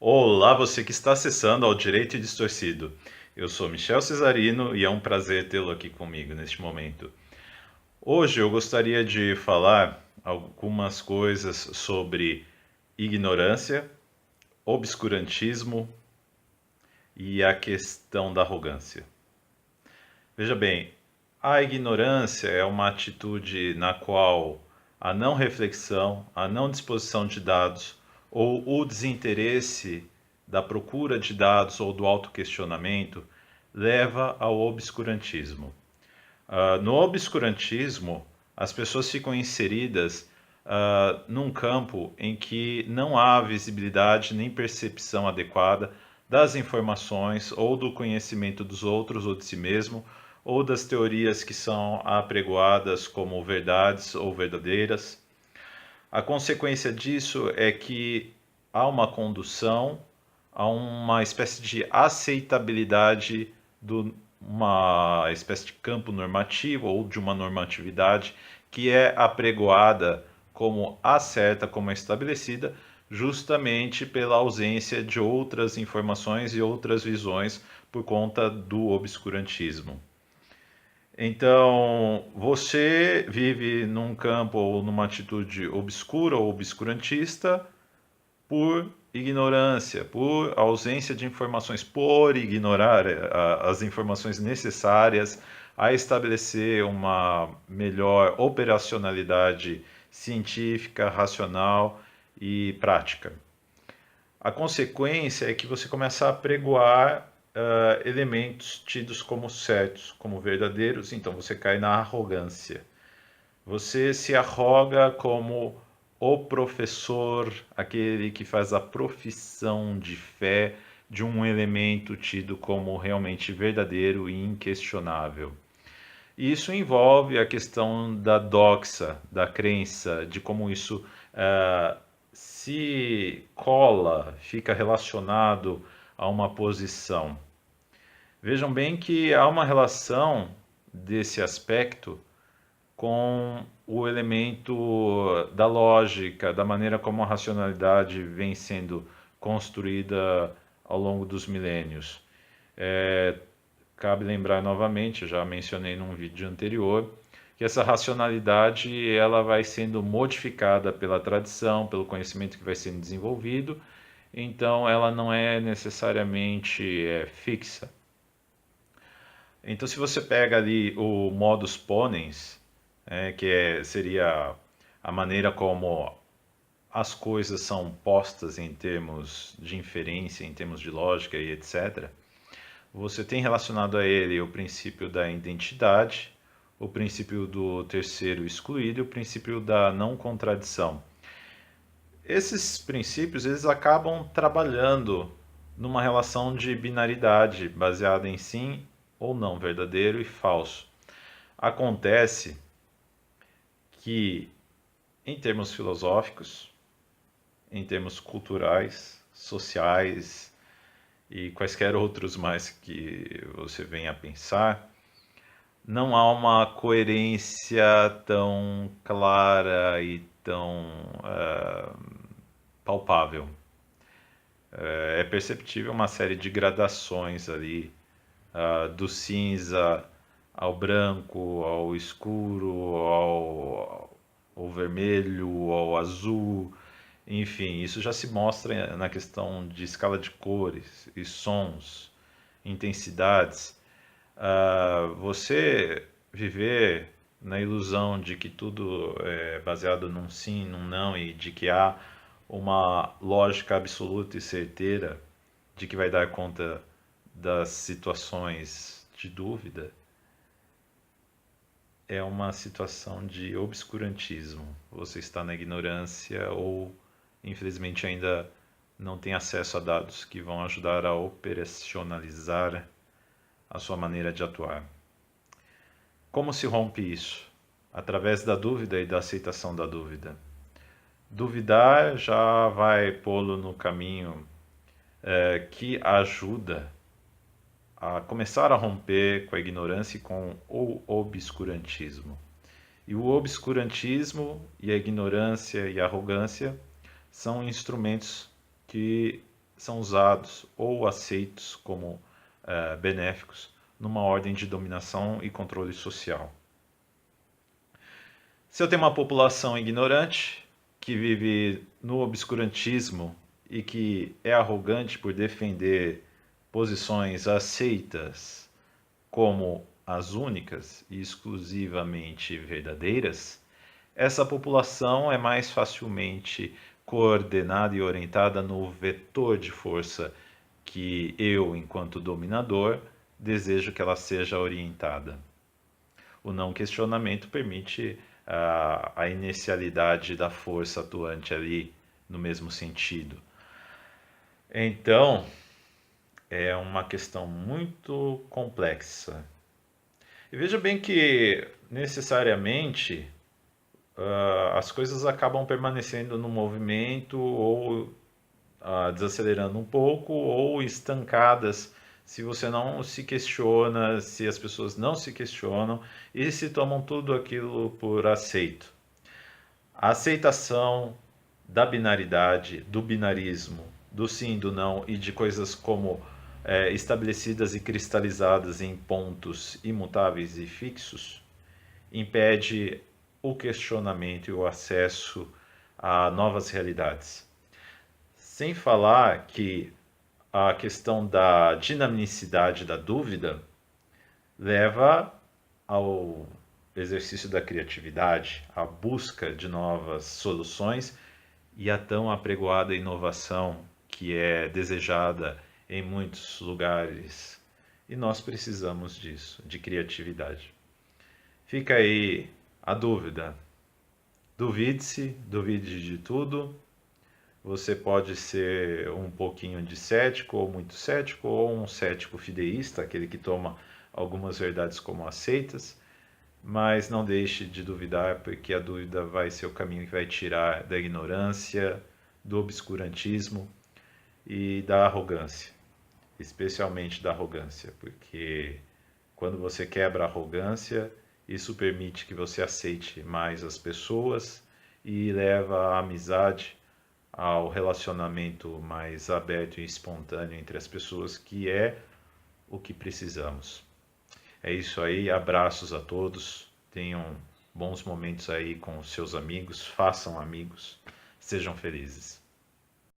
Olá, você que está acessando ao Direito Distorcido. Eu sou Michel Cesarino e é um prazer tê-lo aqui comigo neste momento. Hoje eu gostaria de falar algumas coisas sobre ignorância, obscurantismo e a questão da arrogância. Veja bem, a ignorância é uma atitude na qual a não reflexão, a não disposição de dados ou o desinteresse da procura de dados ou do autoquestionamento leva ao obscurantismo. No obscurantismo, as pessoas ficam inseridas num campo em que não há visibilidade nem percepção adequada das informações ou do conhecimento dos outros ou de si mesmo, ou das teorias que são apregoadas como verdades ou verdadeiras. A consequência disso é que há uma condução a uma espécie de aceitabilidade de uma espécie de campo normativo ou de uma normatividade que é apregoada como a certa, como estabelecida, justamente pela ausência de outras informações e outras visões por conta do obscurantismo. Então, você vive num campo ou numa atitude obscura ou obscurantista por ignorância, por ausência de informações, por ignorar as informações necessárias a estabelecer uma melhor operacionalidade científica, racional e prática. A consequência é que você começa a pregoar elementos tidos como certos, como verdadeiros, então você cai na arrogância. Você se arroga como o professor, aquele que faz a profissão de fé de um elemento tido como realmente verdadeiro e inquestionável. Isso envolve a questão da doxa, da crença, de como isso se cola, fica relacionado a uma posição. Vejam bem que há uma relação desse aspecto com o elemento da lógica, da maneira como a racionalidade vem sendo construída ao longo dos milênios. Cabe lembrar novamente, já mencionei num vídeo anterior, que essa racionalidade ela vai sendo modificada pela tradição, pelo conhecimento que vai sendo desenvolvido, então ela não é necessariamente fixa. Então, se você pega ali o modus ponens, seria a maneira como as coisas são postas em termos de inferência, em termos de lógica e etc., você tem relacionado a ele o princípio da identidade, o princípio do terceiro excluído e o princípio da não contradição. Esses princípios eles acabam trabalhando numa relação de binaridade baseada em sim ou não, verdadeiro e falso. Acontece que, em termos filosóficos, em termos culturais, sociais e quaisquer outros mais que você venha a pensar, não há uma coerência tão clara e tão palpável. É perceptível uma série de gradações ali, do cinza ao branco, ao escuro, ao vermelho, ao azul, enfim, isso já se mostra na questão de escala de cores e sons, intensidades. Você viver na ilusão de que tudo é baseado num sim, num não e de que há uma lógica absoluta e certeira de que vai dar conta das situações de dúvida é uma situação de obscurantismo. Você está na ignorância ou, infelizmente, ainda não tem acesso a dados que vão ajudar a operacionalizar a sua maneira de atuar. Como se rompe isso? Através da dúvida e da aceitação da dúvida. Duvidar já vai pô-lo no caminho que ajuda a começar a romper com a ignorância e com o obscurantismo. E o obscurantismo e a ignorância e a arrogância são instrumentos que são usados ou aceitos como benéficos numa ordem de dominação e controle social. Se eu tenho uma população ignorante que vive no obscurantismo e que é arrogante por defender posições aceitas como as únicas e exclusivamente verdadeiras, essa população é mais facilmente coordenada e orientada no vetor de força que eu, enquanto dominador, desejo que ela seja orientada. O não questionamento permite a inicialidade da força atuante ali no mesmo sentido. Então, é uma questão muito complexa. E veja bem que, necessariamente, as coisas acabam permanecendo no movimento ou desacelerando um pouco ou estancadas se você não se questiona, se as pessoas não se questionam e se tomam tudo aquilo por aceito. A aceitação da binaridade, do binarismo, do sim, do não e de coisas como estabelecidas e cristalizadas em pontos imutáveis e fixos impede o questionamento e o acesso a novas realidades. Sem falar que a questão da dinamicidade da dúvida leva ao exercício da criatividade, à busca de novas soluções e a tão apregoada inovação que é desejada em muitos lugares. E nós precisamos disso, de criatividade. Fica aí a dúvida. Duvide-se, duvide de tudo. Você pode ser um pouquinho de cético ou muito cético, ou um cético fideísta, aquele que toma algumas verdades como aceitas, mas não deixe de duvidar, porque a dúvida vai ser o caminho que vai tirar da ignorância, do obscurantismo e da arrogância, especialmente da arrogância, porque quando você quebra a arrogância, isso permite que você aceite mais as pessoas e leva a amizade ao relacionamento mais aberto e espontâneo entre as pessoas, que é o que precisamos. É isso aí, abraços a todos, tenham bons momentos aí com os seus amigos, façam amigos, sejam felizes.